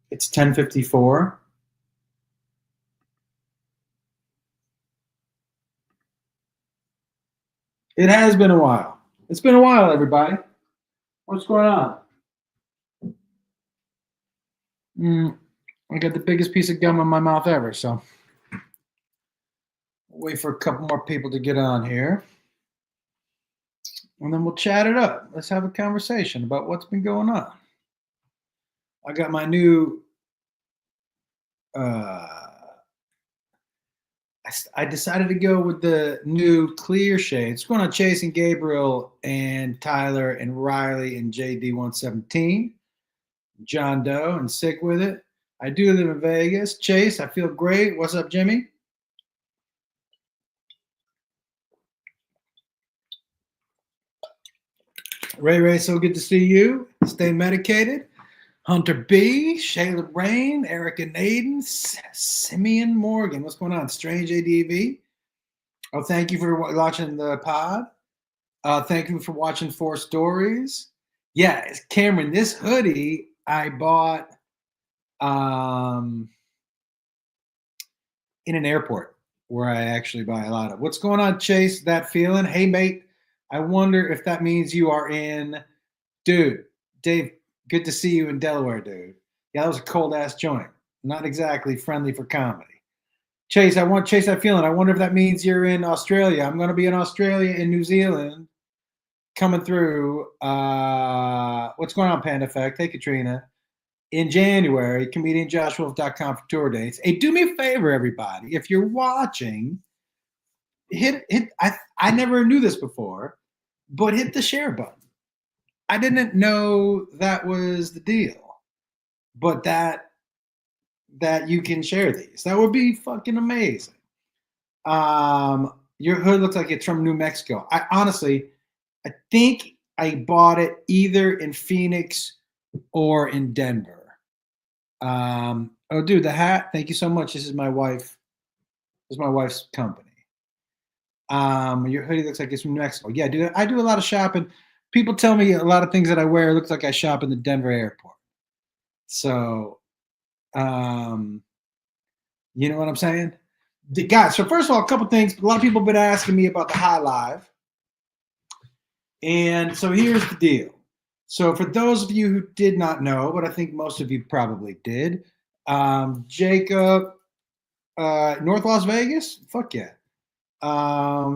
It's 10:54. It has been a while. It's been a while, everybody. What's going on? I got the biggest piece of gum in my mouth ever, so wait for a couple more people to get on here. And then we'll chat it up. Let's have a conversation about what's been going on. I got my new I decided to go with the new clear shade. What's going on, Chase and Gabriel and Tyler and Riley and JD117, John Doe and Sick with it. I do live in Vegas. Chase, I feel great. What's up, Jimmy? Ray, so good to see you. Stay medicated. Hunter B, Shayla Rain, Erica Naden, Simeon Morgan. What's going on? Strange ADV. Oh, thank you for watching the pod. Thank you for watching 4 Stories. Yeah, Cameron, this hoodie I bought in an airport where I actually buy a lot of. What's going on, Chase? That feeling? Hey, mate, I wonder if that means you are in. Dude, Dave, good to see you in Delaware, dude. Yeah, that was a cold-ass joint. Not exactly friendly for comedy. Chase, that feeling. I wonder if that means you're in Australia. I'm going to be in Australia and New Zealand coming through. What's going on, Panda Effect? Hey, Katrina. In January, comedianjoshwolf.com for tour dates. Hey, do me a favor, everybody. If you're watching, hit. I never knew this before, but hit the share button. I didn't know that was the deal, but that you can share these. That would be fucking amazing. Your hood looks like it's from New Mexico. I think I bought it either in Phoenix or in Denver. Oh, dude, the hat. Thank you so much. This is my wife. This is my wife's company. Your hoodie looks like it's from New Mexico. Yeah, dude, I do a lot of shopping. People tell me a lot of things that I wear looks like I shop in the Denver airport. So, you know what I'm saying? Guys, so first of all, a couple things. A lot of people have been asking me about the High Live. And so here's the deal. So for those of you who did not know, but I think most of you probably did, Jacob, North Las Vegas? Fuck yeah.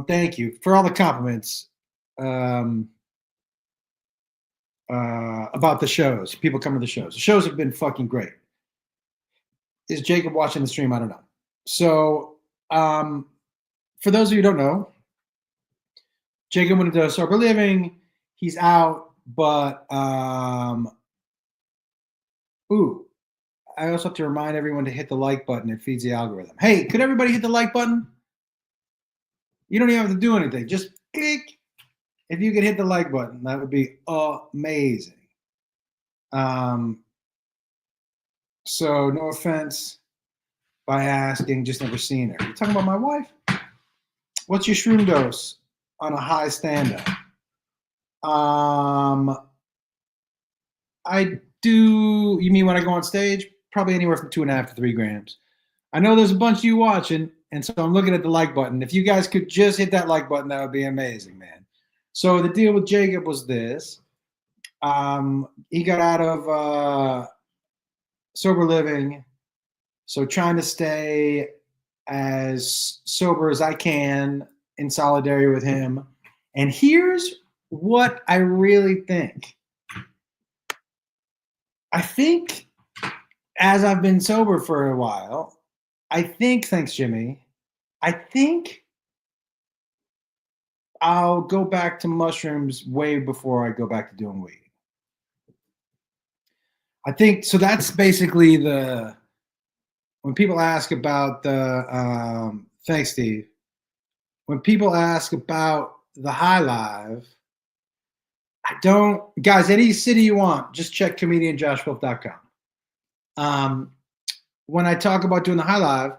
Thank you for all the compliments about the shows. People come to the shows. The shows have been fucking great. Is Jacob watching the stream? I don't know. So for those of you who don't know, Jacob went into sober living. He's out. But I also have to remind everyone to hit the like button. It feeds the algorithm. Hey, could everybody hit the like button? You don't even have to do anything. Just click. If you could hit the like button, that would be amazing. So no offense by asking, just never seen her. You're talking about my wife? What's your shroom dose on a high stand-up? I do. You mean when I go on stage? Probably anywhere from 2.5 to 3 grams. I know there's a bunch of you watching, and so I'm looking at the like button. If you guys could just hit that like button, that would be amazing, man. So the deal with Jacob was this. He got out of sober living, so trying to stay as sober as I can in solidarity with him. And here's what I really think. I think as I've been sober for a while, thanks, Jimmy, I think I'll go back to mushrooms way before I go back to doing weed. I think, so that's basically when people ask about thanks, Steve. When people ask about the High Live, guys, any city you want, just check comedianjoshwolf.com. When I talk about doing the High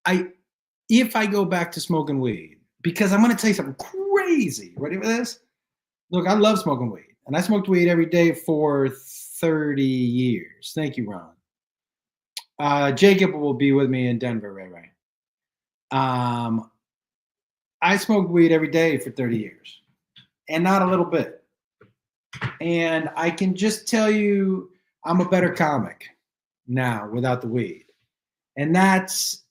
Live, if I go back to smoking weed, because I'm going to tell you something crazy. Ready for this? Look, I love smoking weed, and I smoked weed every day for 30 years. Thank you, Ron. Jacob will be with me in Denver, Ray Ray. I smoked weed every day for 30 years, and not a little bit. And I can just tell you, I'm a better comic now without the weed. And that's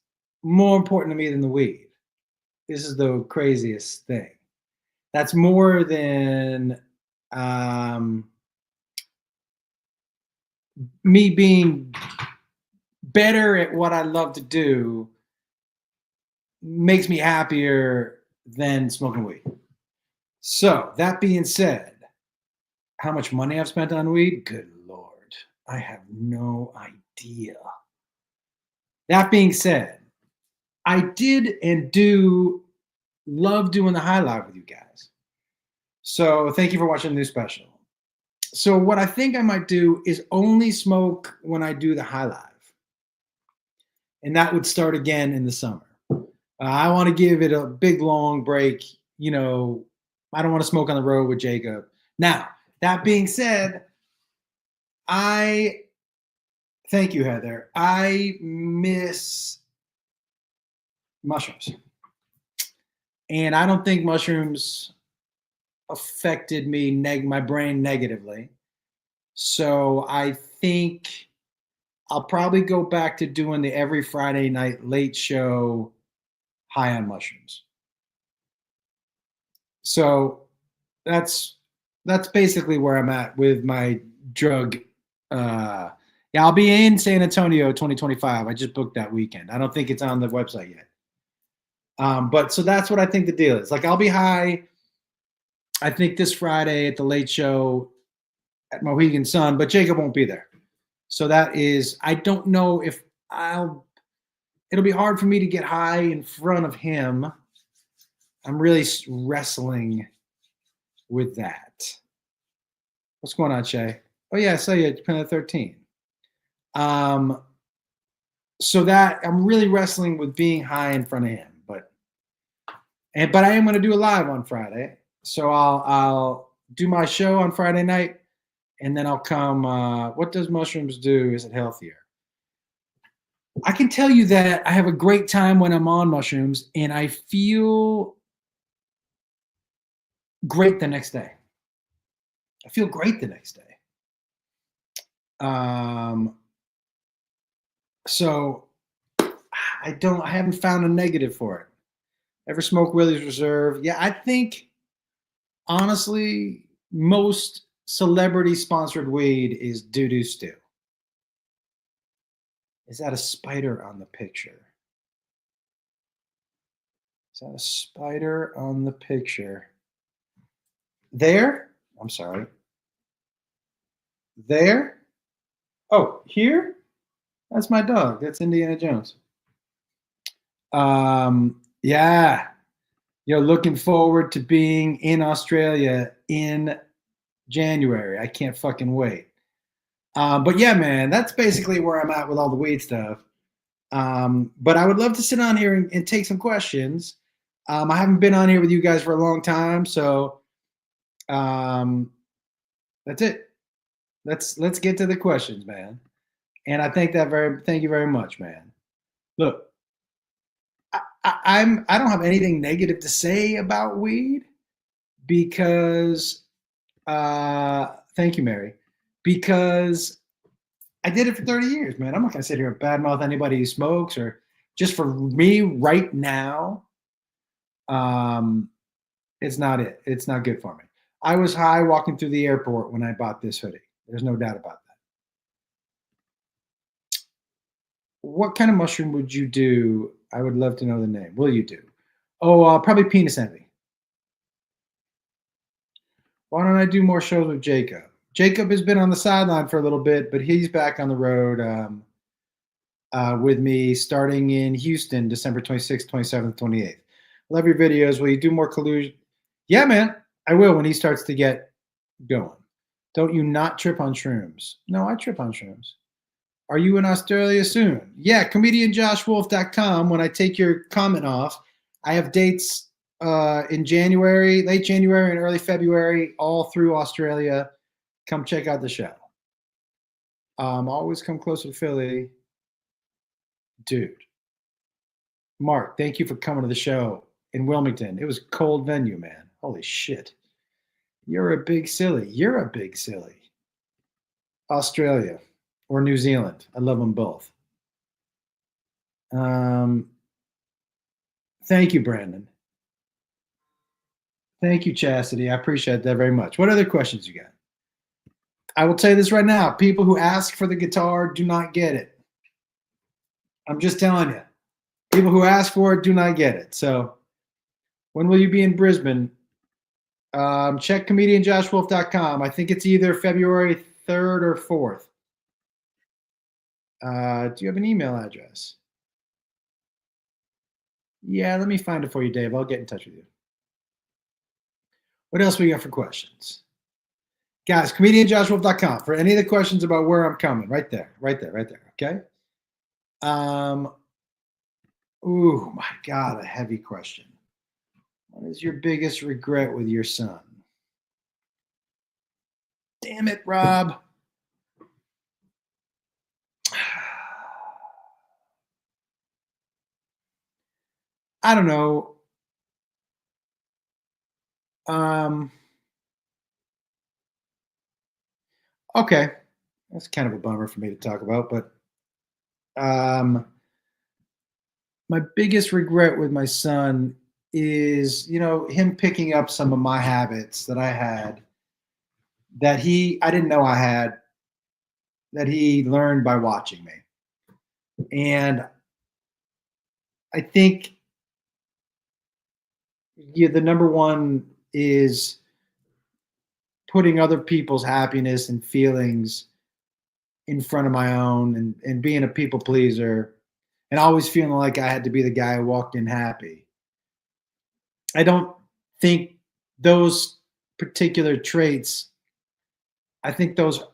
more important to me than the weed. This is the craziest thing. That's more than me being better at what I love to do makes me happier than smoking weed. So that being said, how much money I've spent on weed? Good Lord, I have no idea. That being said, I did and do love doing the high live with you guys. So thank you for watching the new special. So what I think I might do is only smoke when I do the high live. And that would start again in the summer. I want to give it a big, long break. You know, I don't want to smoke on the road with Jacob. Now, that being said, thank you, Heather. I miss mushrooms. And I don't think mushrooms affected me, my brain negatively. So I think I'll probably go back to doing the every Friday night late show high on mushrooms. So that's basically where I'm at with my drug. Yeah, I'll be in San Antonio 2025. I just booked that weekend. I don't think it's on the website yet. But so that's what I think the deal is. Like, I'll be high, I think, this Friday at the late show at Mohegan Sun, but Jacob won't be there. So that is, I don't know if it'll be hard for me to get high in front of him. I'm really wrestling with that. What's going on, Shay? Oh yeah, I saw you at Planet 13. So that I'm really wrestling with being high in front of him, but I am going to do a live on Friday. So I'll do my show on Friday night, and then I'll come. What does mushrooms do? Is it healthier? I can tell you that I have a great time when I'm on mushrooms, and I feel great the next day. I feel great the next day. So I haven't found a negative for it. Ever smoke Willie's Reserve? Yeah, I think honestly, most celebrity sponsored weed is doo-doo stew. Is that a spider on the picture? Is that a spider on the picture? There? I'm sorry. There? Oh, here? That's my dog. That's Indiana Jones. Yeah. You're looking forward to being in Australia in January. I can't fucking wait. But yeah, man, that's basically where I'm at with all the weed stuff. But I would love to sit on here and take some questions. I haven't been on here with you guys for a long time, so that's it. Let's get to the questions, man. And I thank you very much, man. Look, I don't have anything negative to say about weed because thank you, Mary. Because I did it for 30 years, man. I'm not gonna sit here and badmouth anybody who smokes, or just for me right now. It's not it. It's not good for me. I was high walking through the airport when I bought this hoodie. There's no doubt about that. What kind of mushroom would you do? I would love to know the name. Will you do? Oh, probably penis envy. Why don't I do more shows with Jacob? Jacob has been on the sideline for a little bit, but he's back on the road with me starting in Houston, December 26th, 27th, 28th. Love your videos. Will you do more collusion? Yeah, man, I will when he starts to get going. Don't you not trip on shrooms? No, I trip on shrooms. Are you in Australia soon? Yeah, comedianjoshwolf.com. When I take your comment off, I have dates in January, late January and early February, all through Australia. Come check out the show. Always come closer to Philly, dude. Mark, thank you for coming to the show in Wilmington. It was a cold venue, man. Holy shit. You're a big silly. You're a big silly. Australia or New Zealand. I love them both. Thank you, Brandon. Thank you, Chastity. I appreciate that very much. What other questions you got? I will tell you this right now. People who ask for the guitar do not get it. I'm just telling you. People who ask for it do not get it. So when will you be in Brisbane? Check comedianjoshwolf.com. I think it's either February 3rd or 4th. Do you have an email address? Yeah, let me find it for you, Dave. I'll get in touch with you. What else we got for questions? Guys, comedianjoshwolf.com for any of the questions about where I'm coming. Right there. Okay. Ooh, my God, a heavy question. What is your biggest regret with your son? Damn it, Rob. I don't know. Okay. That's kind of a bummer for me to talk about, but my biggest regret with my son is, him picking up some of my habits that I had that I didn't know I had, that he learned by watching me. And I think the number one is putting other people's happiness and feelings in front of my own, and being a people pleaser, and always feeling like I had to be the guy who walked in happy. I don't think those particular traits, I think those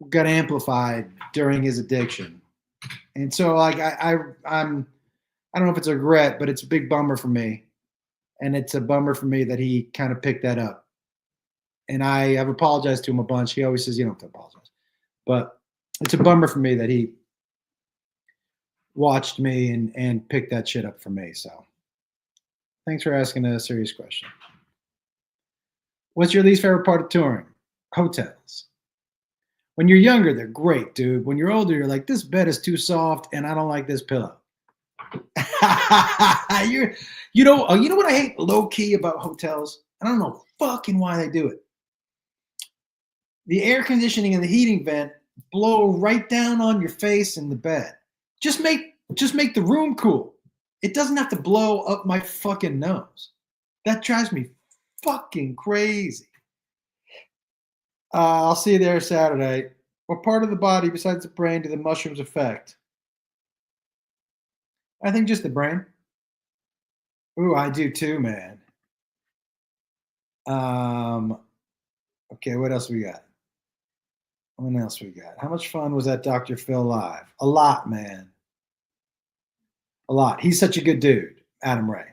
got amplified during his addiction. And so like I don't know if it's a regret, but it's a big bummer for me. And it's a bummer for me that he kind of picked that up. And I have apologized to him a bunch. He always says, you don't have to apologize. But it's a bummer for me that he watched me and picked that shit up for me. So thanks for asking a serious question. What's your least favorite part of touring? Hotels. When you're younger, they're great, dude. When you're older, you're like, this bed is too soft and I don't like this pillow. You know what I hate low key about hotels? I don't know fucking why they do it. The air conditioning and the heating vent blow right down on your face and the bed. Just make the room cool. It doesn't have to blow up my fucking nose. That drives me fucking crazy. I'll see you there Saturday. What part of the body besides the brain do the mushrooms affect? I think just the brain. Ooh, I do too, man. Okay, what else we got? How much fun was that Dr. Phil live? A lot, man. A lot. He's such a good dude, Adam Ray.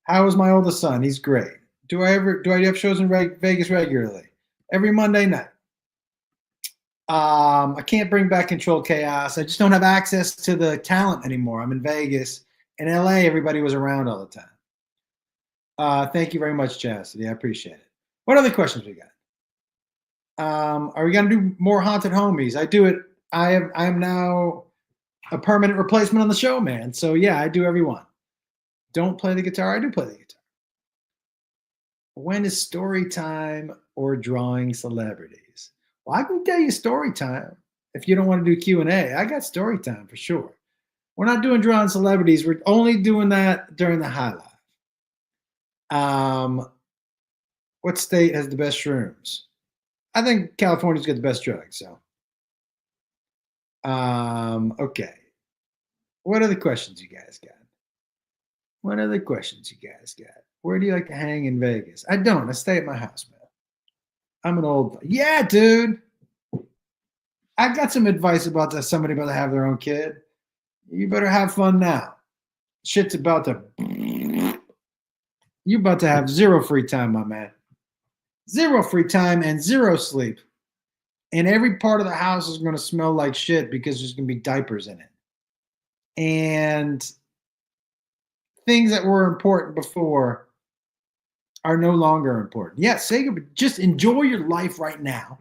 How is my oldest son? He's great. Do I have shows in Vegas regularly? Every Monday night. I can't bring back Controlled Chaos. I just don't have access to the talent anymore. I'm in Vegas. In LA, everybody was around all the time. Thank you very much, Chastity. I appreciate it. What other questions we got? Are we going to do more Haunted Homies? I do it. I am now a permanent replacement on the show, man. So yeah, I do every one. Don't play the guitar. I do play the guitar. When is story time or drawing celebrities? Well, I can tell you story time. If you don't want to do Q&A, I got story time for sure. We're not doing drawing celebrities. We're only doing that during the high life. What state has the best shrooms? I think California's got the best drugs. So, okay. What other questions you guys got? Where do you like to hang in Vegas? I don't. I stay at my house, man. I'm an old. Yeah, dude. I got some advice about that. Somebody about to have their own kid. You better have fun now. Shit's about to. You're about to have zero free time, my man. Zero free time and zero sleep. And every part of the house is going to smell like shit because there's going to be diapers in it. And things that were important before are no longer important. Yeah, say just enjoy your life right now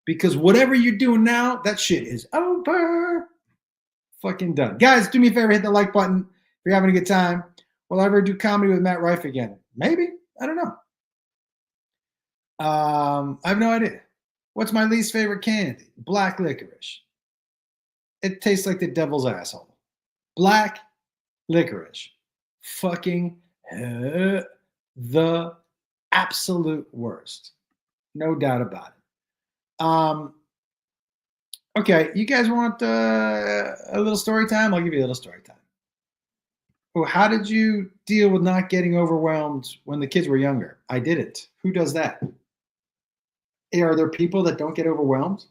because whatever you're doing now, that shit is over. Fucking done. Guys, do me a favor, hit the like button if you're having a good time. Will I ever do comedy with Matt Rife again? Maybe. I don't know. I have no idea. What's my least favorite candy? Black licorice. It tastes like the devil's asshole. Black licorice. Fucking the absolute worst. No doubt about it. Okay, you guys want a little story time? I'll give you a little story time. Oh, how did you deal with not getting overwhelmed when the kids were younger? I didn't. Who does that? Are there people that don't get overwhelmed?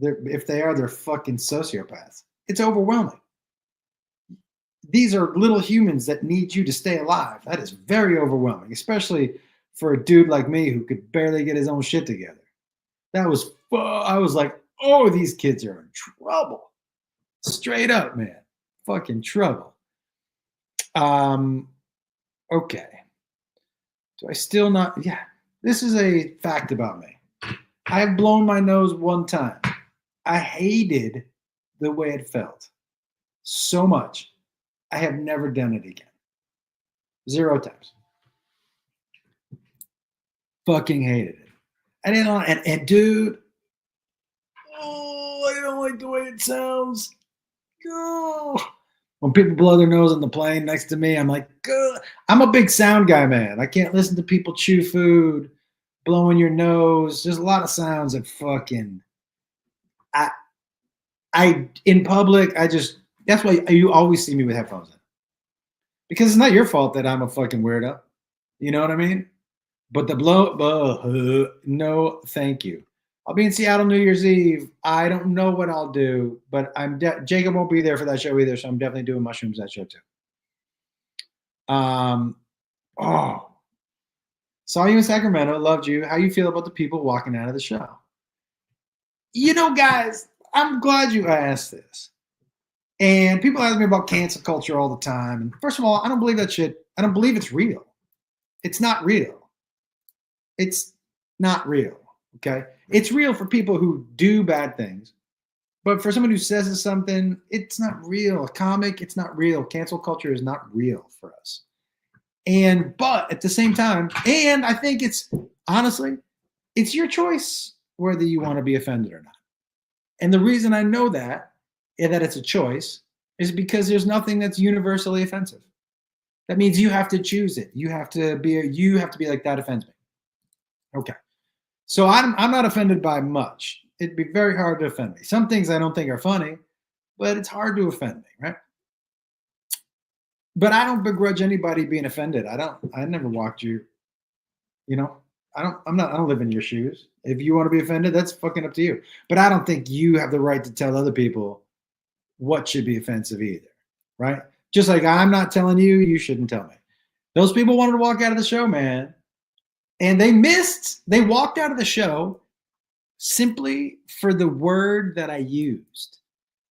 If they are, they're fucking sociopaths. It's overwhelming. These are little humans that need you to stay alive. That is very overwhelming, especially for a dude like me who could barely get his own shit together. I was like, oh, these kids are in trouble. Straight up, man. Fucking trouble. Okay. Do I still not? Yeah. This is a fact about me. I have blown my nose one time. I hated the way it felt so much. I have never done it again. 0 times. Fucking hated it. I didn't like and dude, oh, I don't like the way it sounds. Oh. When people blow their nose on the plane next to me, I'm like, ugh. I'm a big sound guy, man. I can't listen to people chew food, blowing your nose. There's a lot of sounds that fucking. I in public, that's why you always see me with headphones in. Because it's not your fault that I'm a fucking weirdo. You know what I mean? But the no, thank you. I'll be in Seattle New Year's Eve. I don't know what I'll do, but Jacob won't be there for that show either, so I'm definitely doing mushrooms that show too. Saw you in Sacramento, loved you. How you feel about the people walking out of the show? You know, guys, I'm glad you asked this. And people ask me about cancel culture all the time. And first of all, I don't believe that shit. I don't believe it's real. It's not real. It's not real. Okay. It's real for people who do bad things. But for someone who says something, it's not real. A comic, it's not real. Cancel culture is not real for us. But at the same time, and I think honestly, it's your choice whether you want to be offended or not. And the reason I know that it's a choice is because there's nothing that's universally offensive. That means you have to choose it. You have to be like, that offends me. Okay. So I'm not offended by much. It'd be very hard to offend me. Some things I don't think are funny, but it's hard to offend me, right? But I don't begrudge anybody being offended. I never walked you, I don't live in your shoes. If you want to be offended, that's fucking up to you. But I don't think you have the right to tell other people what should be offensive either, right? Just like I'm not telling you, you shouldn't tell me. Those people wanted to walk out of the show, man. And they walked out of the show simply for the word that I used.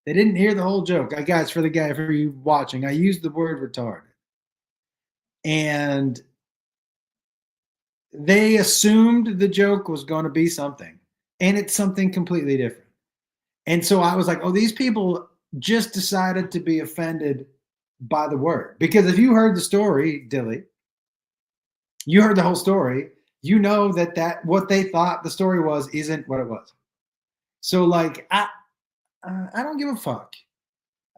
They didn't hear the whole joke. Guys, for you watching, I used the word retarded. And they assumed the joke was going to be something. And it's something completely different. And so I was like, oh, these people just decided to be offended by the word. Because if you heard the story, Dilly, you heard the whole story, you know that what they thought the story was isn't what it was. So like, I don't give a fuck.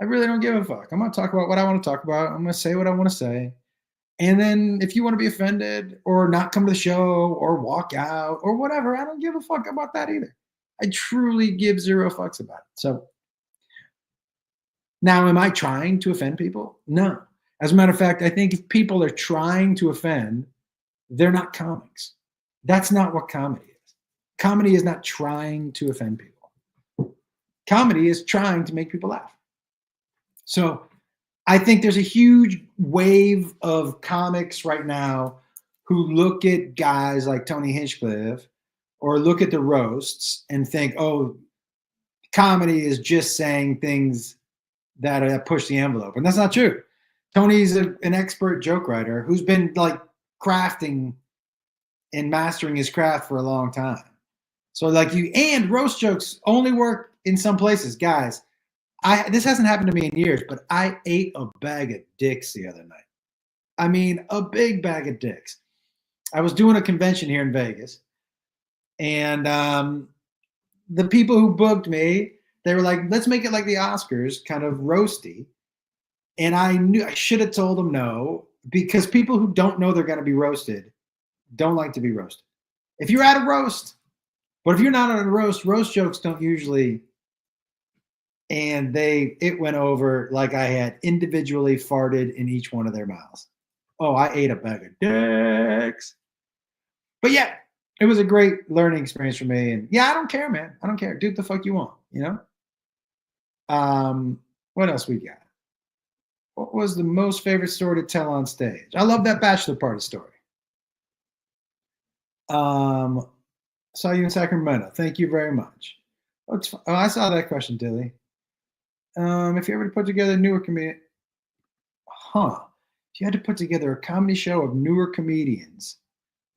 I really don't give a fuck. I'm going to talk about what I want to talk about. I'm going to say what I want to say. And then if you want to be offended or not come to the show or walk out or whatever, I don't give a fuck about that either. I truly give 0 fucks about it. So now, am I trying to offend people? No. As a matter of fact, I think if people are trying to offend, they're not comics. That's not what comedy is. Comedy is not trying to offend people. Comedy is trying to make people laugh. So I think there's a huge wave of comics right now who look at guys like Tony Hinchcliffe or look at the roasts and think, oh, comedy is just saying things that push the envelope. And that's not true. Tony's an expert joke writer who's been like crafting and mastering his craft for a long time. So like and roast jokes only work in some places, guys. This hasn't happened to me in years, but I ate a bag of dicks the other night. I mean, a big bag of dicks. I was doing a convention here in Vegas, and the people who booked me, they were like, "Let's make it like the Oscars, kind of roasty." And I knew I should have told them no, because people who don't know they're going to be roasted don't like to be roasted. If you're at a roast, but if you're not at a roast jokes don't usually. And it went over like I had individually farted in each one of their mouths. Oh, I ate a bag of dicks. But yeah, it was a great learning experience for me. And yeah, I don't care, man. I don't care. Do what the fuck you want, you know? What else we got? What was the most favorite story to tell on stage? I love that bachelor party story. Saw you in Sacramento. Thank you very much. I saw that question, Dilly. If you ever put together a newer comedian, if you had to put together a comedy show of newer comedians,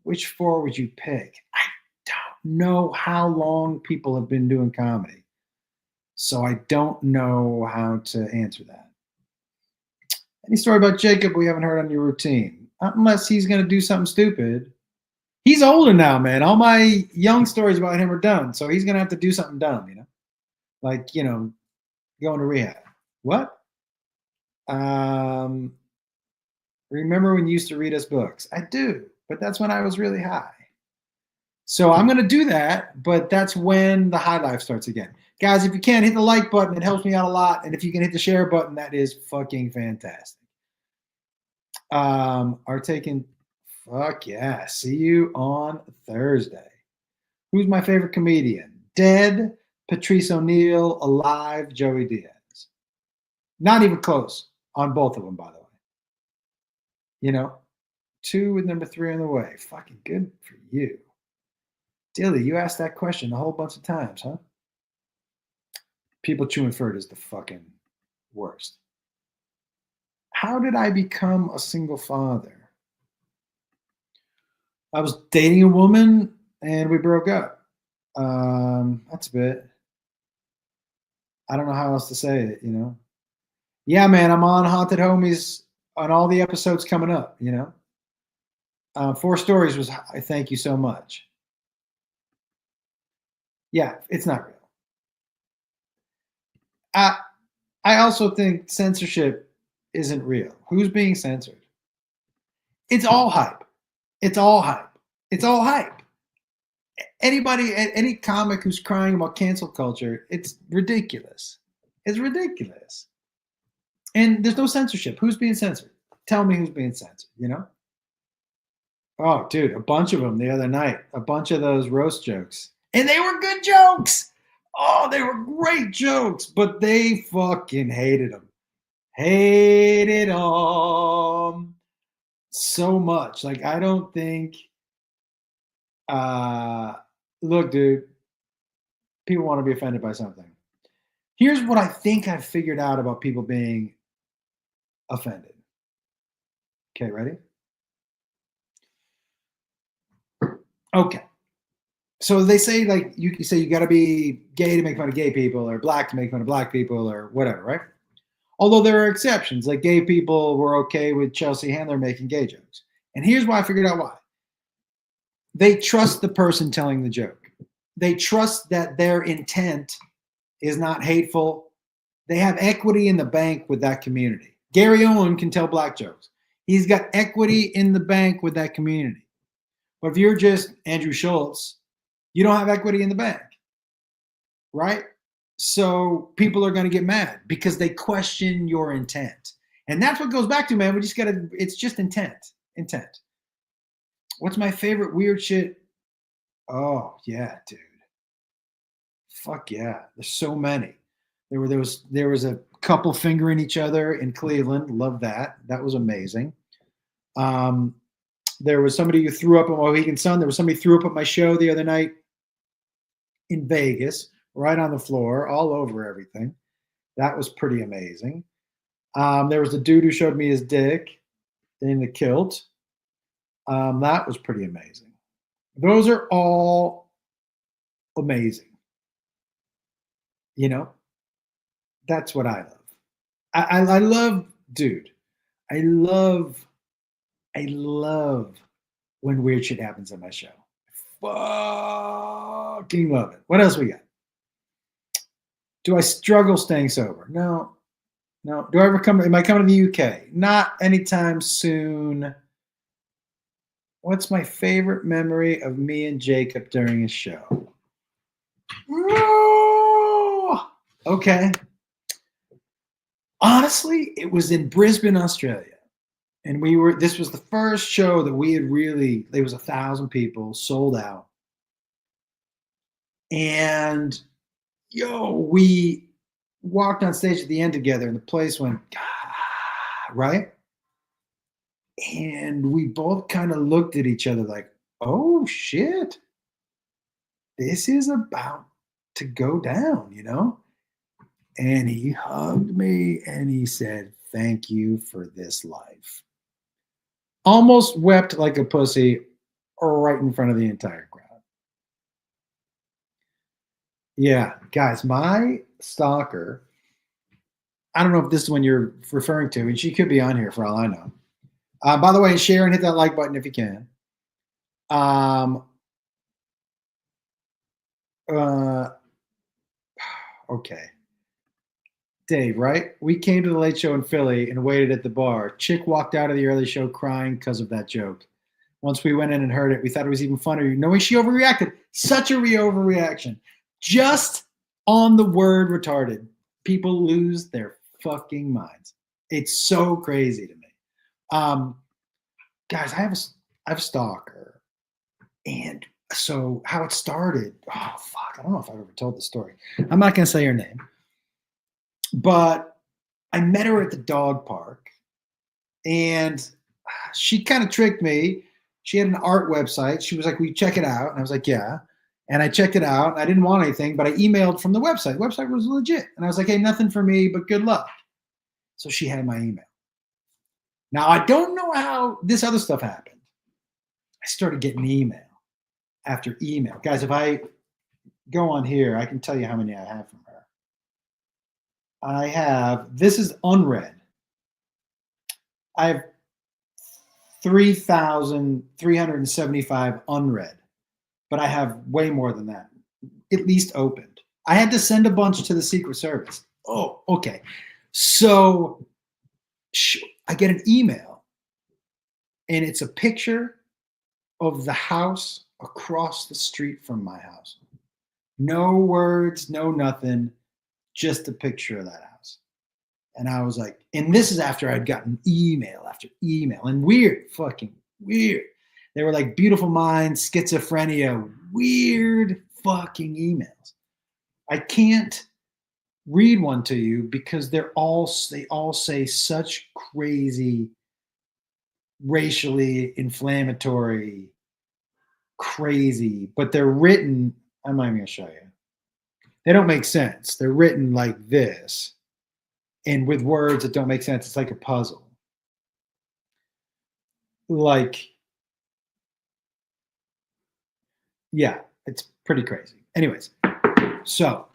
which four would you pick? I don't know how long people have been doing comedy, so I don't know how to answer that. Any story about Jacob we haven't heard on your routine? Unless he's going to do something stupid. He's older now, man. All my young stories about him are done, so he's going to have to do something dumb, you know? Like, going to rehab. What? Remember when you used to read us books? I do, but that's when I was really high. So I'm going to do that, but that's when the high life starts again. Guys, if you can, hit the like button. It helps me out a lot. And if you can hit the share button, that is fucking fantastic. Are taking, fuck yeah. See you on Thursday. Who's my favorite comedian? Dead, Patrice O'Neill, alive, Joey Diaz. Not even close on both of them, by the way. 2 with number 3 on the way. Fucking good for you. Dilly, you asked that question a whole bunch of times, huh? People chewing fur is the fucking worst. How did I become a single father? I was dating a woman and we broke up. That's a bit. I don't know how else to say it, Yeah, man, I'm on Haunted Homies on all the episodes coming up, 4 stories was, I thank you so much. Yeah, it's not real. I also think censorship isn't real. Who's being censored? It's all hype. It's all hype. It's all hype. Any comic who's crying about cancel culture, it's ridiculous. It's ridiculous. And there's no censorship. Who's being censored? Tell me who's being censored, Oh, dude, a bunch of them the other night. A bunch of those roast jokes. And they were good jokes. Oh, they were great jokes, but they fucking hated them. Hated them so much. Like, I don't think, look, dude, people want to be offended by something. Here's what I think I've figured out about people being offended. Okay, ready? Okay. So they say, like, you say you got to be gay to make fun of gay people, or black to make fun of black people, or whatever, right? Although there are exceptions, like gay people were okay with Chelsea Handler making gay jokes. And here's why I figured out why. They trust the person telling the joke. They trust that their intent is not hateful. They have equity in the bank with that community. Gary Owen can tell black jokes. He's got equity in the bank with that community. But if you're just Andrew Schultz, you don't have equity in the bank, right? So people are going to get mad because they question your intent. And that's what goes back to, man, we just got to, it's just intent. What's my favorite weird shit? Oh, yeah, dude. Fuck yeah. There's so many. There was a couple fingering each other in Cleveland. Love that. That was amazing. Um, there was somebody who threw up at Mohegan Sun. There was somebody who threw up at my show the other night in Vegas, right on the floor, all over everything. That was pretty amazing. There was a dude who showed me his dick in the kilt. That was pretty amazing. Those are all amazing. You know, that's what I love. I love, dude. I love, I love when weird shit happens on my show. Fucking love it. What else we got? Do I struggle staying sober? No, no. Do I ever come? Am I coming to the UK? Not anytime soon. What's my favorite memory of me and Jacob during a show? Oh, okay. Honestly, it was in Brisbane, Australia. And this was the first show that we had really, there was 1,000 people, sold out. And we walked on stage at the end together and the place went, right? And we both kind of looked at each other like, oh shit, this is about to go down, And he hugged me and he said, thank you for this life. Almost wept like a pussy right in front of the entire crowd. Yeah, guys, my stalker, I don't know if this is one you're referring to, and she could be on here for all I know. By the way, share and hit that like button if you can. Okay. Dave, right? We came to the late show in Philly and waited at the bar. Chick walked out of the early show crying because of that joke. Once we went in and heard it, we thought it was even funnier knowing she overreacted. Such a overreaction. Just on the word retarded. People lose their fucking minds. It's so crazy to me. Guys, I have a stalker. And so how it started, oh, fuck, I don't know if I've ever told the story. I'm not going to say her name. But I met her at the dog park. And she kind of tricked me. She had an art website. She was like, will you check it out? And I was like, yeah. And I checked it out. I didn't want anything, but I emailed from the website. The website was legit. And I was like, hey, nothing for me, but good luck. So she had my email. Now, I don't know how this other stuff happened. I started getting email after email. Guys, if I go on here, I can tell you how many I have from her. I have, this is unread. I have 3,375 unread, but I have way more than that, at least opened. I had to send a bunch to the Secret Service. Oh, okay. So I get an email, and it's a picture of the house across the street from my house. No words, no nothing, just a picture of that house. And I was like, and this is after I'd gotten email after email, and weird, fucking weird. They were like beautiful minds, schizophrenia, weird fucking emails. I can't read one to you because they all say such crazy, racially inflammatory, crazy, but they're written, I'm not even gonna show you. They don't make sense. They're written like this. And with words that don't make sense, it's like a puzzle. Like, yeah, it's pretty crazy. Anyways, so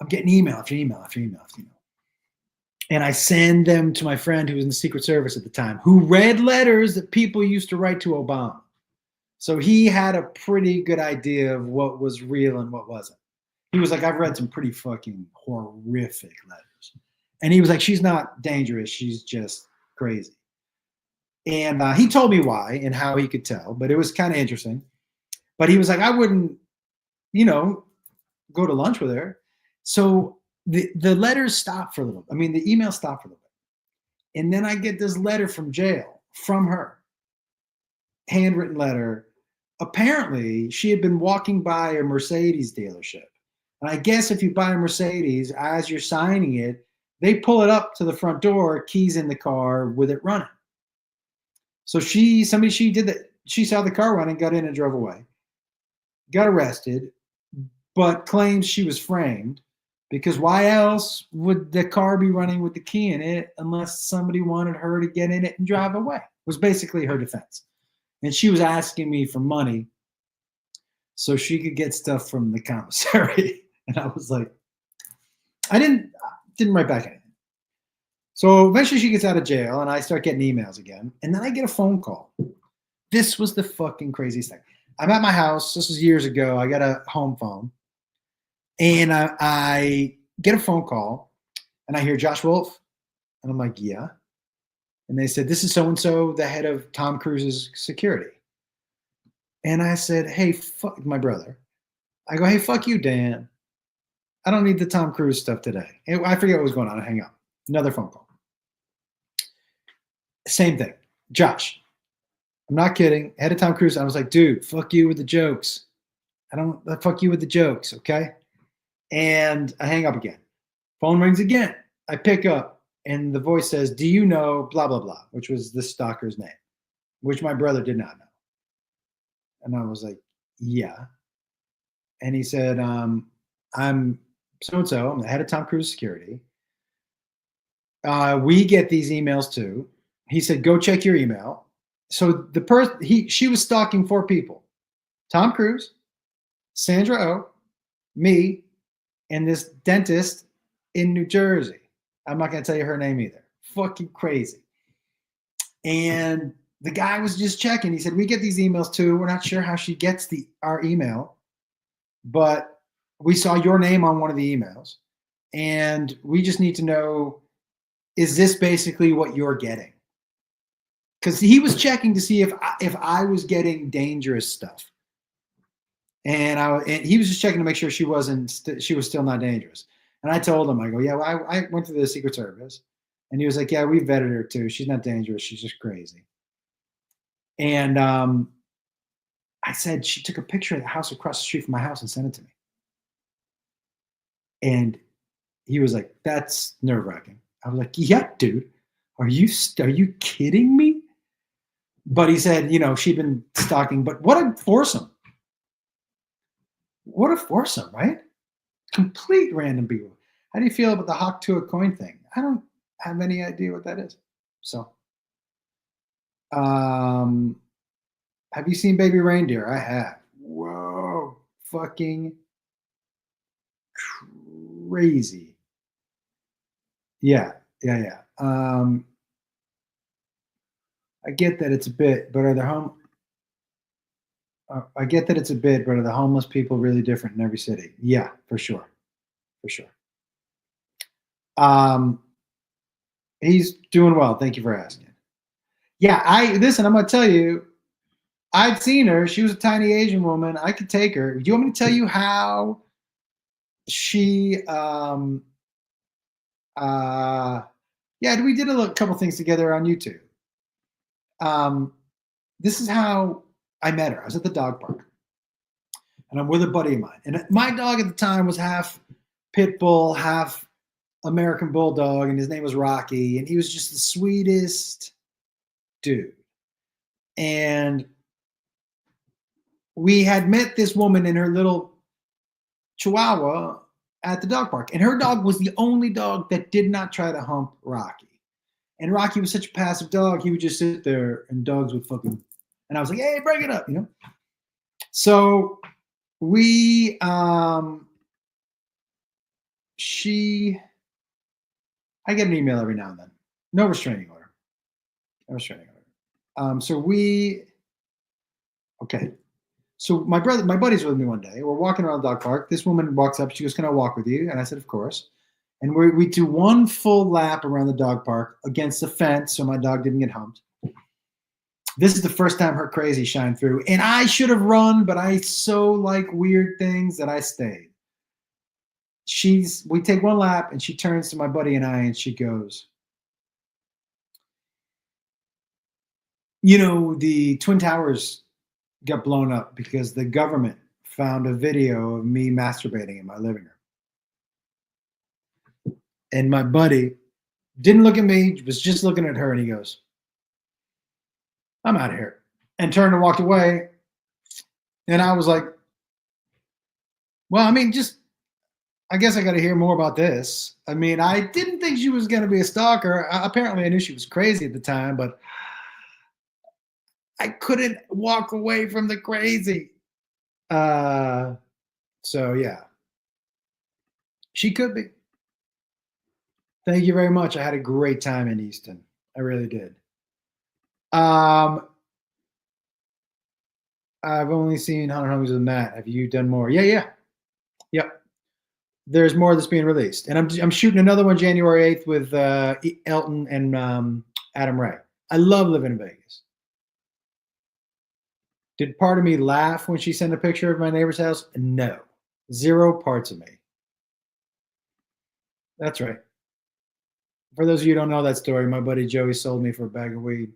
I'm getting email after email after email after email. And I send them to my friend who was in the Secret Service at the time, who read letters that people used to write to Obama. So he had a pretty good idea of what was real and what wasn't. He was like, I've read some pretty fucking horrific letters. And he was like, she's not dangerous. She's just crazy. And he told me why and how he could tell, but it was kind of interesting. But he was like, I wouldn't, go to lunch with her. So the letters stopped for a little. The email stopped for a little bit. And then I get this letter from jail from her, handwritten letter. Apparently, she had been walking by a Mercedes dealership. And I guess if you buy a Mercedes, as you're signing it, They pull it up to the front door, keys in the car with it running. So she did that. She saw the car running, got in and drove away. Got arrested, but claims she was framed because why else would the car be running with the key in it unless somebody wanted her to get in it and drive away? Was basically her defense. And she was asking me for money so she could get stuff from the commissary. And I was like, I didn't write back anything. So eventually she gets out of jail and I start getting emails again. And then I get a phone call. This was the fucking craziest thing. I'm at my house. This was years ago. I got a home phone. And I get a phone call and I hear Josh Wolf. And I'm like, yeah. And they said, this is so-and-so, the head of Tom Cruise's security. And I said, hey, fuck my brother. I go, hey, fuck you, Dan. I don't need the Tom Cruise stuff today. I forget what was going on. I hang up. Another phone call. Same thing. Josh. I'm not kidding. Head of Tom Cruise. I was like, dude, fuck you with the jokes. Fuck you with the jokes, okay? And I hang up again. Phone rings again. I pick up, and the voice says, do you know blah, blah, blah, which was the stalker's name, which my brother did not know. And I was like, yeah. And he said, I'm so-and-so. I'm the head of Tom Cruise security. We get these emails too. He said, go check your email. So she was stalking 4 people: Tom Cruise, Sandra Oh, me, and this dentist in New Jersey. I'm not going to tell you her name either. Fucking crazy. And the guy was just checking. He said, we get these emails too. We're not sure how she gets our email, but we saw your name on one of the emails. And we just need to know, is this basically what you're getting? Because he was checking to see if I was getting dangerous stuff, and he was just checking to make sure she was still not dangerous. And I told him, I go, yeah, well, I went through the Secret Service, and he was like, yeah, we vetted her too. She's not dangerous. She's just crazy. And I said she took a picture of the house across the street from my house and sent it to me. And he was like, that's nerve-wracking. I was like, yeah, dude, are you kidding me? But he said, she'd been stalking, but what a foursome. What a foursome, right? Complete random people. How do you feel about the hawk to a coin thing? I don't have any idea what that is. So, have you seen Baby Reindeer? I have. Whoa, fucking crazy. Yeah. I get that it's a bit, but are the homeless people really different in every city? Yeah, for sure. He's doing well. Thank you for asking. Yeah, listen, I'm going to tell you, I'd seen her. She was a tiny Asian woman. I could take her. Do you want me to tell you how she, we did a couple things together on YouTube. This is how I met her. I was at the dog park, and I'm with a buddy of mine. And my dog at the time was half pit bull, half American bulldog, and his name was Rocky. And he was just the sweetest dude. And we had met this woman in her little Chihuahua at the dog park. And her dog was the only dog that did not try to hump Rocky. And Rocky was such a passive dog, he would just sit there and dogs would fucking, and I was like, hey, bring it up, So I get an email every now and then. No restraining order. So my buddy's with me one day. We're walking around the dog park. This woman walks up. She goes, can I walk with you? And I said, of course. And we do one full lap around the dog park against the fence so my dog didn't get humped. This is the first time her crazy shined through. And I should have run, but I so like weird things that I stayed. We take one lap and she turns to my buddy and I and she goes, the Twin Towers got blown up because the government found a video of me masturbating in my living room. And my buddy didn't look at me, was just looking at her, and he goes, "I'm out of here," and turned and walked away. And I was like, "Well, I mean, just I guess I got to hear more about this." I mean, I didn't think she was going to be a stalker. Apparently, I knew she was crazy at the time, but I couldn't walk away from the crazy. Uh, so yeah, she could be. Thank you very much. I had a great time in Easton. I really did. Um, I've only seen 100 Homies with Matt. Have you done more? Yeah, yeah, yep. There's more that's being released, and I'm shooting another one January 8th with Elton and Adam Ray. I love living in Vegas. Did part of me laugh when she sent a picture of my neighbor's house? No, zero parts of me. That's right. For those of you who don't know that story, my buddy Joey sold me for a bag of weed.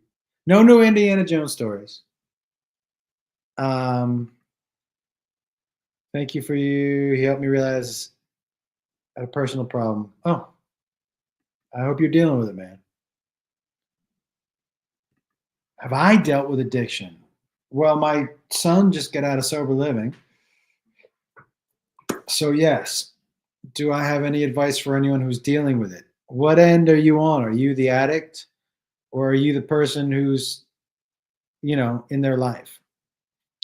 No new Indiana Jones stories. Um, thank you for you. He helped me realize I had a personal problem. Oh, I hope you're dealing with it, man. Have I dealt with addiction? Well, my son just got out of sober living. So, yes. Do I have any advice for anyone who's dealing with it? What end are you on? Are you the addict or are you the person who's, in their life?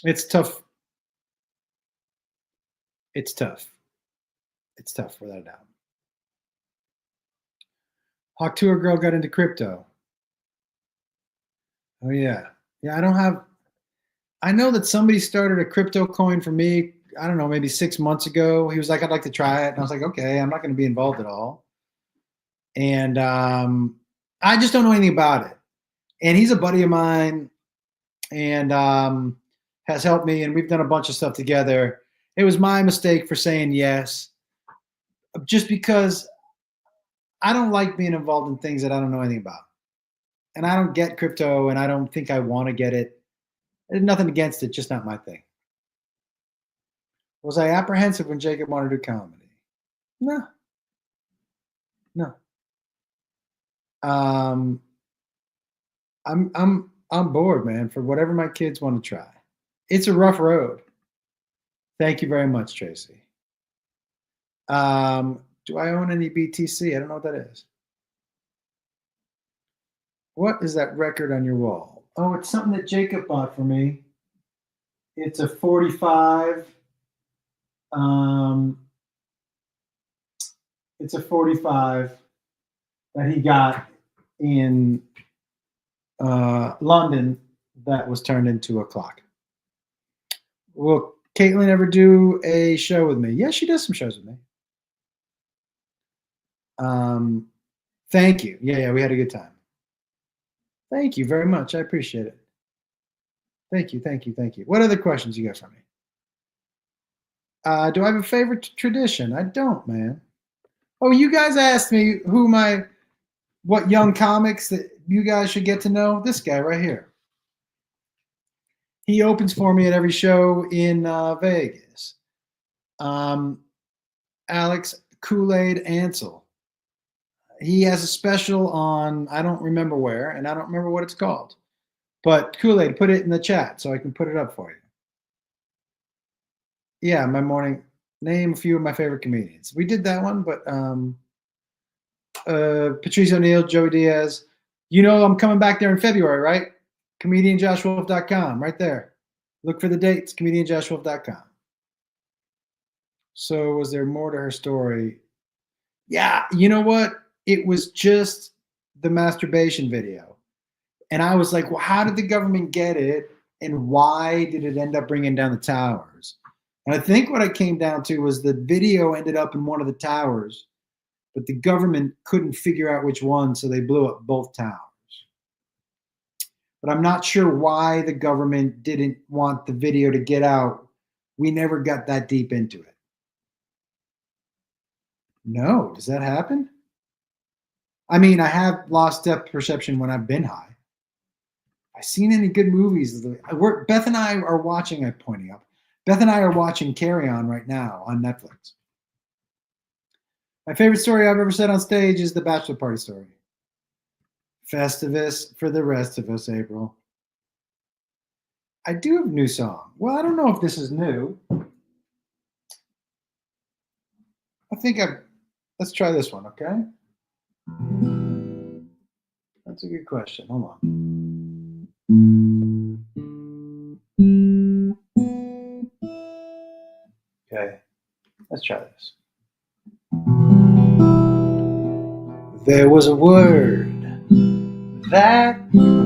It's tough. It's tough. It's tough without a doubt. Hawk Tour girl got into crypto. Oh, yeah. Yeah, I know that somebody started a crypto coin for me. I don't know, maybe 6 months ago. He was like, "I'd like to try it." And I was like, "Okay, I'm not going to be involved at all." And I just don't know anything about it. And he's a buddy of mine, and has helped me, and we've done a bunch of stuff together. It was my mistake for saying yes, just because I don't like being involved in things that I don't know anything about. And I don't get crypto, and I don't think I want to get it. There's nothing against it, just not my thing. Was I apprehensive when Jacob wanted to do comedy? No, no. Um, I'm bored, man. For whatever my kids want to try, it's a rough road. Thank you very much, Tracy. Do I own any BTC? I don't know what that is. What is that record on your wall? Oh, it's something that Jacob bought for me. It's a 45. Um, it's a 45 that he got in London that was turned into a clock. Will Caitlin ever do a show with me? Yeah, she does some shows with me. Um, thank you. Yeah, yeah, we had a good time. Thank you very much. I appreciate it. Thank you, thank you, thank you. What other questions you got for me? Do I have a favorite tradition? I don't, man. Oh, you guys asked me what young comics that you guys should get to know. This guy right here. He opens for me at every show in Vegas. Um, Alex Kool-Aid Ansel. He has a special on, I don't remember where, and I don't remember what it's called. But Kool-Aid, put it in the chat so I can put it up for you. Yeah, my morning. Name a few of my favorite comedians. We did that one, but Patrice O'Neill, Joey Diaz. I'm coming back there in February, right? ComedianJoshWolf.com, right there. Look for the dates, ComedianJoshWolf.com. So was there more to her story? Yeah, you know what? It was just the masturbation video. And I was like, well, how did the government get it? And why did it end up bringing down the towers? And I think what I came down to was the video ended up in one of the towers, but the government couldn't figure out which one, so they blew up both towers. But I'm not sure why the government didn't want the video to get out. We never got that deep into it. No, does that happen? I mean, I have lost depth perception when I've been high. I've seen any good movies. Beth and I are watching, I'm pointing up. Beth and I are watching Carry On right now on Netflix. My favorite story I've ever said on stage is the bachelor party story. Festivus for the rest of us, April. I do have a new song. Well, I don't know if this is new. I think I've. Let's try this one, okay? That's a good question. Hold on. Okay, let's try this. There was a word that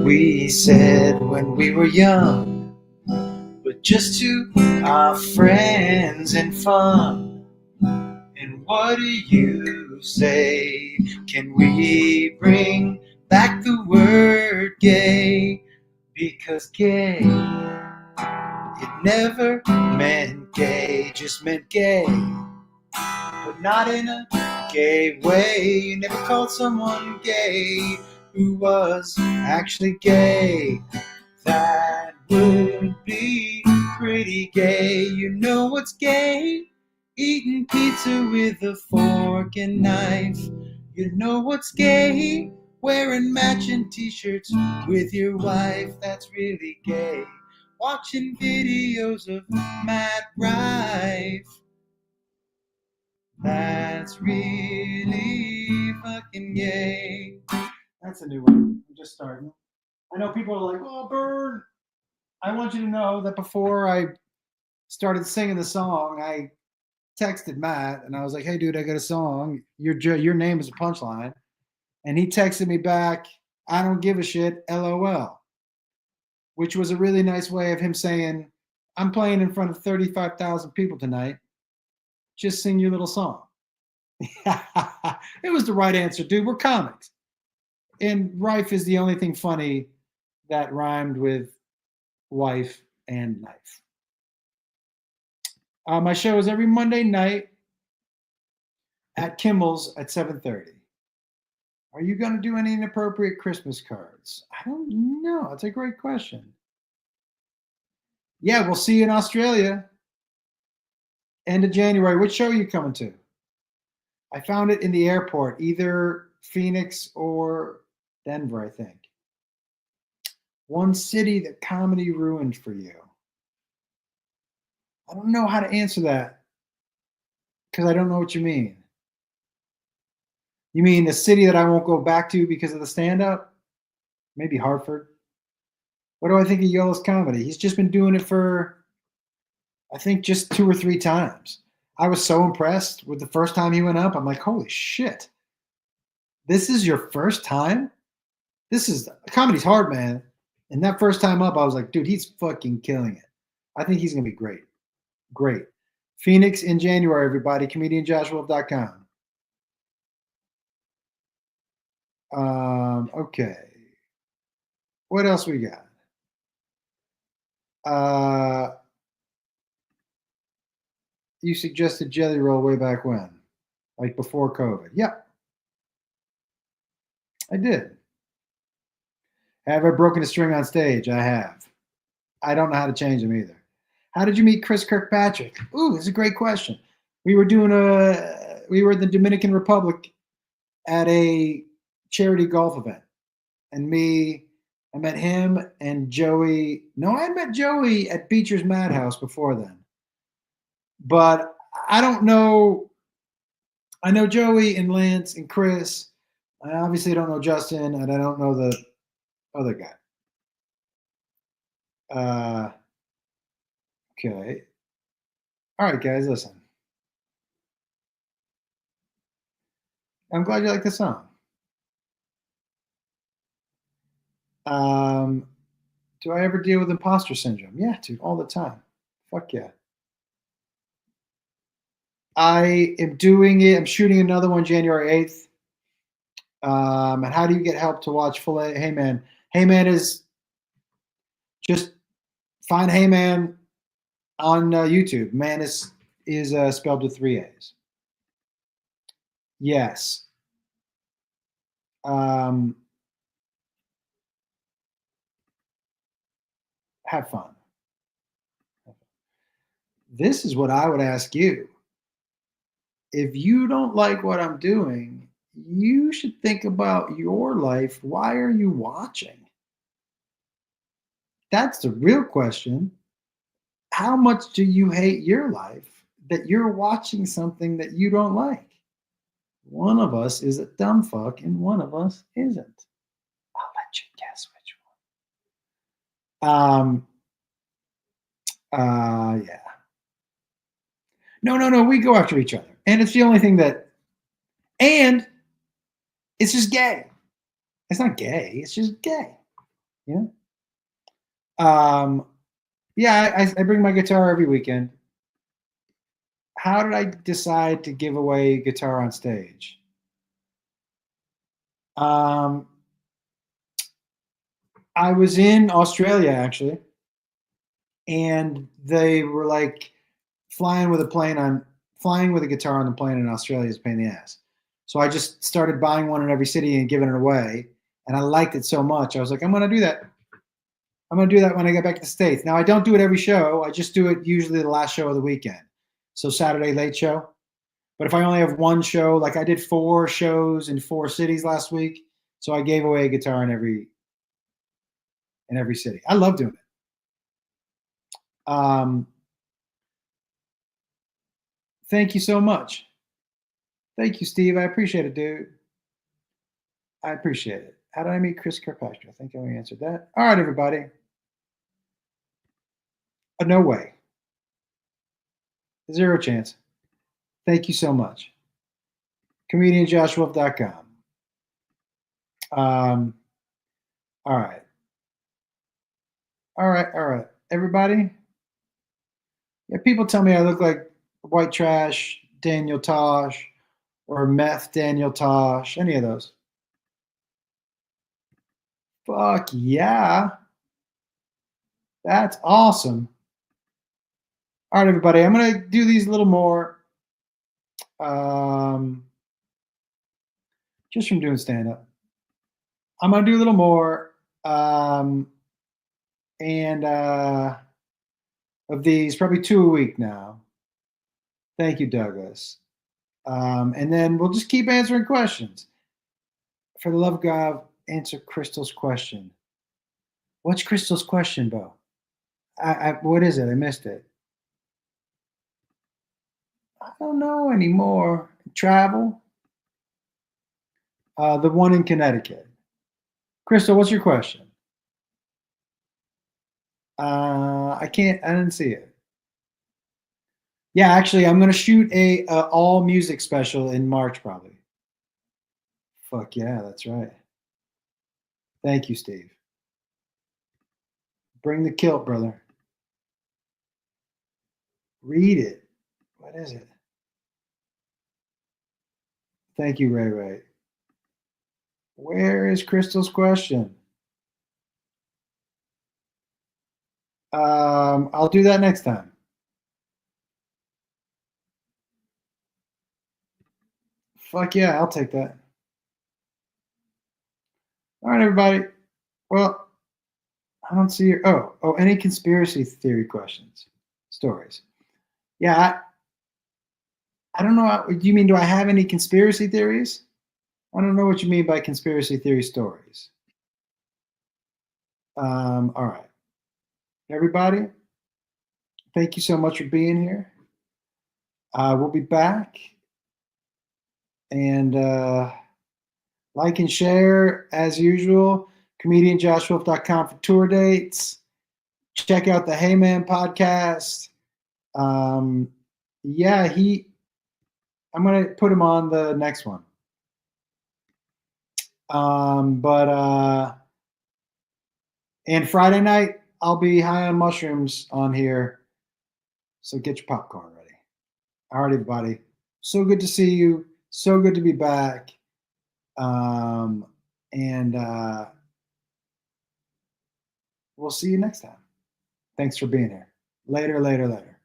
we said when we were young, but just to our friends and fun. And what do you say? Can we bring back the word gay? Because gay, it never meant gay, just meant gay. But not in a gay way. You never called someone gay who was actually gay. That would be pretty gay. You know what's gay? Eating pizza with a fork and knife. You know what's gay? Wearing matching t-shirts with your wife. That's really gay. Watching videos of Matt Rife. That's really fucking gay. That's a new one. I'm just starting. I know people are like, oh, Bird. I want you to know that before I started singing the song, I texted Matt and I was like, hey, dude, I got a song. Your name is a punchline. And he texted me back, I don't give a shit, LOL, which was a really nice way of him saying, I'm playing in front of 35,000 people tonight. Just sing your little song. It was the right answer, dude. We're comics. And Rife is the only thing funny that rhymed with wife and knife. My show is every Monday night at Kimmel's at 7:30. Are you going to do any inappropriate Christmas cards? I don't know. That's a great question. Yeah, we'll see you in Australia. End of January. Which show are you coming to? I found it in the airport, either Phoenix or Denver, I think. One city that comedy ruined for you. I don't know how to answer that because I don't know what you mean. You mean the city that I won't go back to because of the stand up? Maybe Hartford. What do I think of Yo's comedy? He's just been doing it for, I think, just 2 or 3 times. I was so impressed with the first time he went up. I'm like, holy shit. This is your first time? Comedy's hard, man. And that first time up, I was like, dude, he's fucking killing it. I think he's going to be great. Great. Phoenix in January, everybody. ComedianJoshWolf.com. Okay. What else we got? You suggested Jelly Roll way back when, like before COVID. Yep, I did. Have I broken a string on stage? I have. I don't know how to change them either. How did you meet Chris Kirkpatrick? Ooh, it's a great question. We were in the Dominican Republic at a charity golf event. And I met him and Joey. No, I met Joey at Beecher's Madhouse before then. But I don't know. I know Joey and Lance and Chris. I obviously don't know Justin, and I don't know the other guy. Okay. All right, guys, listen. I'm glad you like the song. Um, do I ever deal with imposter syndrome? Yeah, dude, all the time. Fuck yeah. I am doing it. I'm shooting another one January 8th. And how do you get help to watch full Hey Man? Hey Man is just find Hey Man on YouTube. Man is spelled with 3 A's. Yes. Um, have fun. This is what I would ask you. if you don't like what I'm doing, you should think about your life. Why are you watching? That's the real question. How much do you hate your life that you're watching something that you don't like? One of us is a dumb fuck and one of us isn't. I'll let you guess which one. Yeah. No, no, no. We go after each other. And it's the only thing that, and it's just gay. It's not gay. It's just gay. You know? Yeah, I bring my guitar every weekend. How did I decide to give away guitar on stage? Um, I was in Australia actually, and they were like flying with a guitar on the plane in Australia is a pain in the ass. So I just started buying one in every city and giving it away, and I liked it so much. I was like, I'm going to do that. I'm going to do that when I get back to the States. Now I don't do it every show. I just do it usually the last show of the weekend. So Saturday late show. But if I only have one show, like I did 4 shows in 4 cities last week, so I gave away a guitar in every city. I love doing it. Um, Thank you so much. Thank you, Steve. I appreciate it, dude. I appreciate it. How did I meet Chris Kirkpatrick? I think I already answered that. All right, everybody. No way. 0 chance. Thank you so much. ComedianJoshWolf.com. All right. All right. All right. Everybody. Yeah, people tell me I look like white trash Daniel Tosh or meth Daniel Tosh, any of those. Fuck yeah. That's awesome. All right, everybody. I'm going to do these a little more just from doing stand up. I'm going to do a little more. And of these, probably 2 a week now. Thank you, Douglas. And then we'll just keep answering questions. For the love of God, answer Crystal's question. What's Crystal's question, Bo? What is it? I missed it. I don't know anymore. Travel? The one in Connecticut. Crystal, what's your question? I didn't see it. Yeah, actually, I'm gonna shoot a all music special in March, probably. Fuck yeah, that's right. Thank you, Steve. Bring the kilt, brother. Read it. What is it? Thank you, Ray Ray. Where is Crystal's question? I'll do that next time. Fuck yeah, I'll take that. All right, everybody. Well, I don't see your. Any conspiracy theory questions, stories? Yeah, I don't know. Do you mean do I have any conspiracy theories? I don't know what you mean by conspiracy theory stories. All right, everybody. Thank you so much for being here. We'll be back, and like and share as usual. ComedianJoshWolf.com for tour dates. Check out the Hey Man podcast. Yeah, I'm gonna put him on the next one. And Friday night I'll be high on mushrooms on here, so get your popcorn ready. All right, everybody. So good to see you. So good to be back. And we'll see you next time. Thanks for being here. Later, later, later.